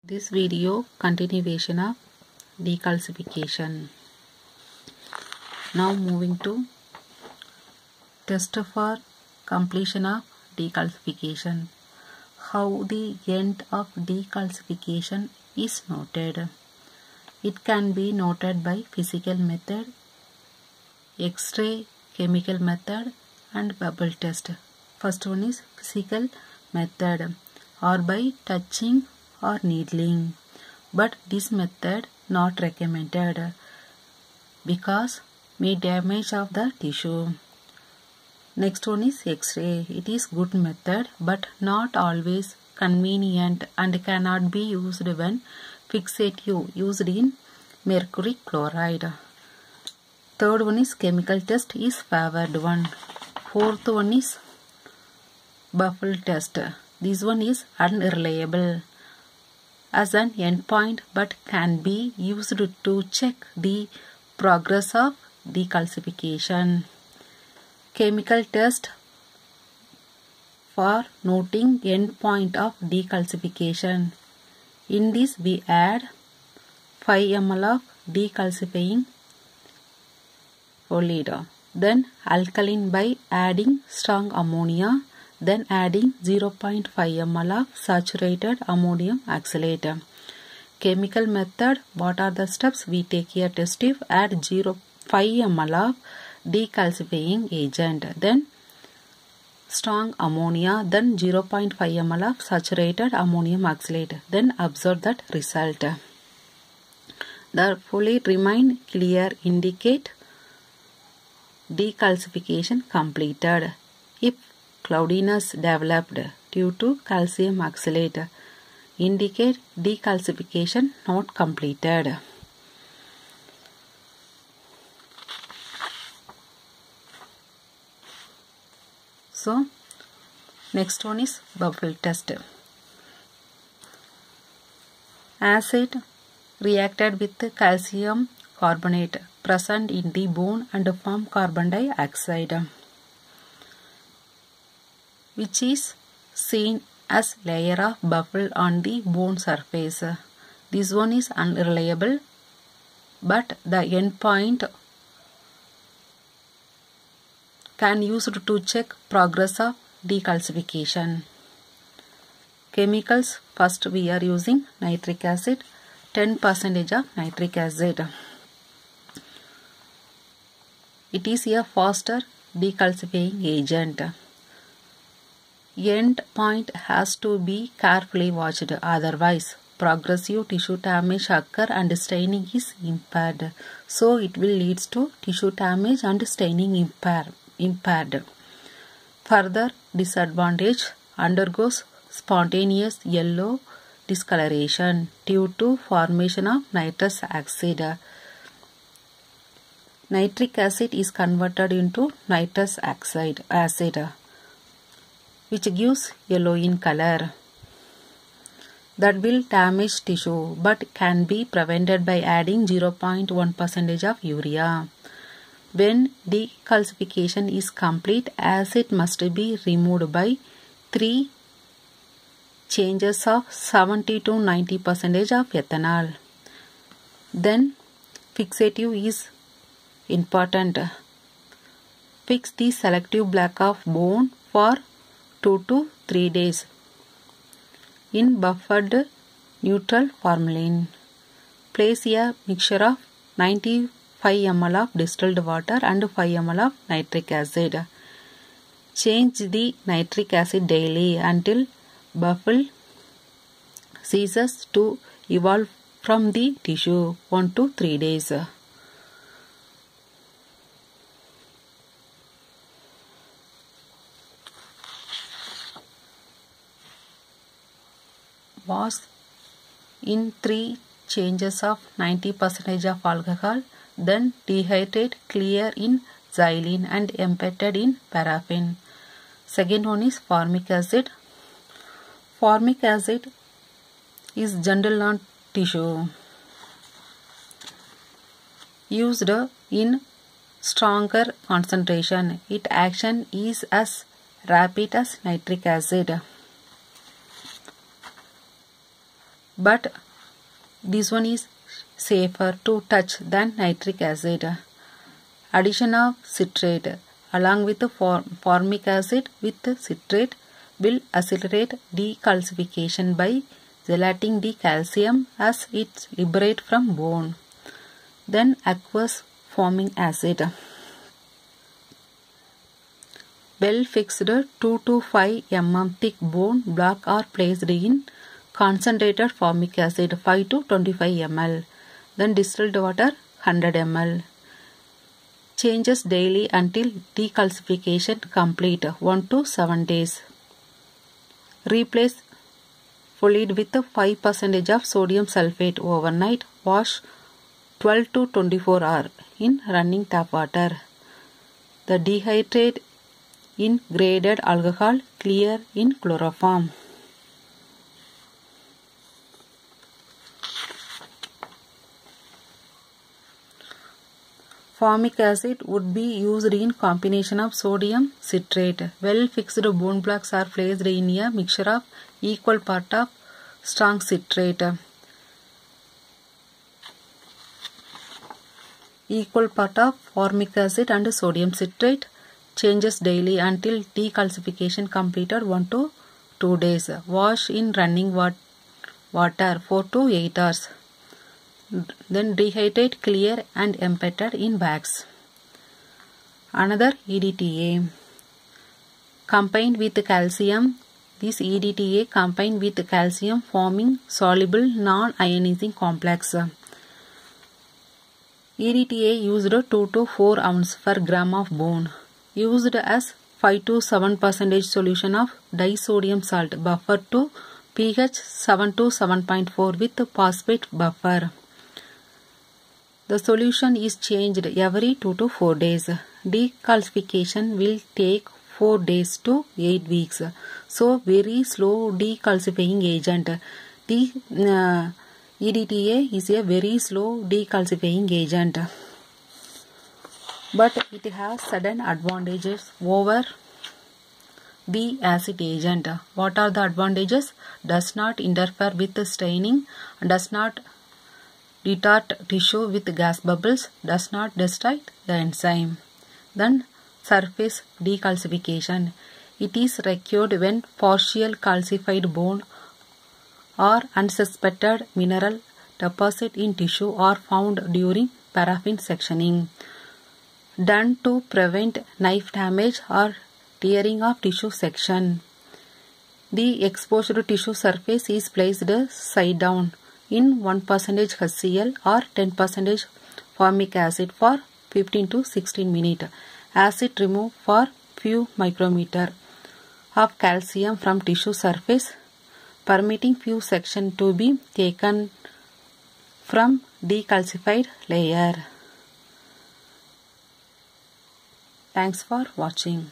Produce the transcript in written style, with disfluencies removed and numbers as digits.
This video continuation of decalcification. Now moving to test for completion of decalcification. How the end of decalcification is noted. It can be noted by physical method, X-ray, chemical method and bubble test. First one is physical method or by touching or needling, but this method not recommended because may damage of the tissue. Next one is X-ray. It is good method but not always convenient and cannot be used when fixative used in mercury chloride. Third one is chemical test is favored one. Fourth one is buffle test. This one is unreliable as an endpoint but can be used to check the progress of decalcification. Chemical test for noting endpoint of decalcification. In this we add 5 ml of decalcifying fluid, then alkaline by adding strong ammonia, then adding 0.5 ml of saturated ammonium oxalate. Chemical method, what are the steps? We take a test tube, add 0.5 ml of decalcifying agent, then strong ammonia, then 0.5 ml of saturated ammonium oxalate, then observe that result. The fluid remain clear, indicate decalcification completed. If cloudiness developed due to calcium oxalate, indicate decalcification not completed. So next one is bubble test. Acid reacted with calcium carbonate present in the bone and form carbon dioxide, which is seen as layer of bubble on the bone surface. This one is unreliable but the endpoint can use to check progress of decalcification. Chemicals, first we are using nitric acid, 10% of nitric acid. It is a faster decalcifying agent. End point has to be carefully watched, otherwise progressive tissue damage occur and staining is impaired. So it will lead to tissue damage and staining impaired. Further disadvantage, undergoes spontaneous yellow discoloration due to formation of nitrous oxide. Nitric acid is converted into nitrous acid, which gives yellow in color. That will damage tissue but can be prevented by adding 0.1% of urea. When decalcification is complete, acid must be removed by 3 changes of 70 to 90% of ethanol. Then fixative is important. Fix the selective black of bone for 2 to 3 days in buffered neutral formalin. Place a mixture of 95 ml of distilled water and 5 ml of nitric acid. Change the nitric acid daily until buffle ceases to evolve from the tissue, 1 to 3 days. Wash in 3 changes of 90% of alcohol, then dehydrate clear in xylene and embedded in paraffin. Second one is formic acid. Formic acid is gentle on tissue, used in stronger concentration. Its action is as rapid as nitric acid. but this one is safer to touch than nitric acid. Addition of citrate along with the formic acid with the citrate will accelerate decalcification by gelating the calcium as it liberates from bone. Then aqueous forming acid. Well fixed 2 to 5 mm thick bone block are placed in concentrated formic acid 5 to 25 ml. Then distilled water 100 ml. Changes daily until decalcification complete 1 to 7 days. Replace fluid with 5% of sodium sulfate overnight. Wash 12 to 24 hours in running tap water. The dehydrate in graded alcohol, clear in chloroform. Formic acid would be used in combination of sodium citrate. Well fixed bone blocks are placed in a mixture of equal part of strong citrate, equal part of formic acid and sodium citrate. Changes daily until decalcification completed 1 to 2 days. Wash in running water 4 to 8 hours. Then dehydrate, clear and emptied in bags. Another EDTA combined with calcium. This EDTA combined with calcium forming soluble non-ionizing complex. EDTA used 2 to 4 ounces per gram of bone. Used as 5 to 7% solution of disodium salt buffer to pH 7 to 7.4 with phosphate buffer. The solution is changed every 2 to 4 days. Decalcification will take 4 days to 8 weeks. So very slow decalcifying agent. The EDTA is a very slow decalcifying agent, but it has certain advantages over the acid agent. What are the advantages? Does not interfere with staining, does not retard tissue with gas bubbles, does not destroy the enzyme. Then surface decalcification. It is required when partial calcified bone or unsuspected mineral deposit in tissue are found during paraffin sectioning. Done to prevent knife damage or tearing of tissue section. The exposed tissue surface is placed side down in 1% HCl or 10% formic acid for 15 to 16 minutes. Acid removed for few micrometer of calcium from tissue surface, permitting few section to be taken from decalcified layer. Thanks for watching.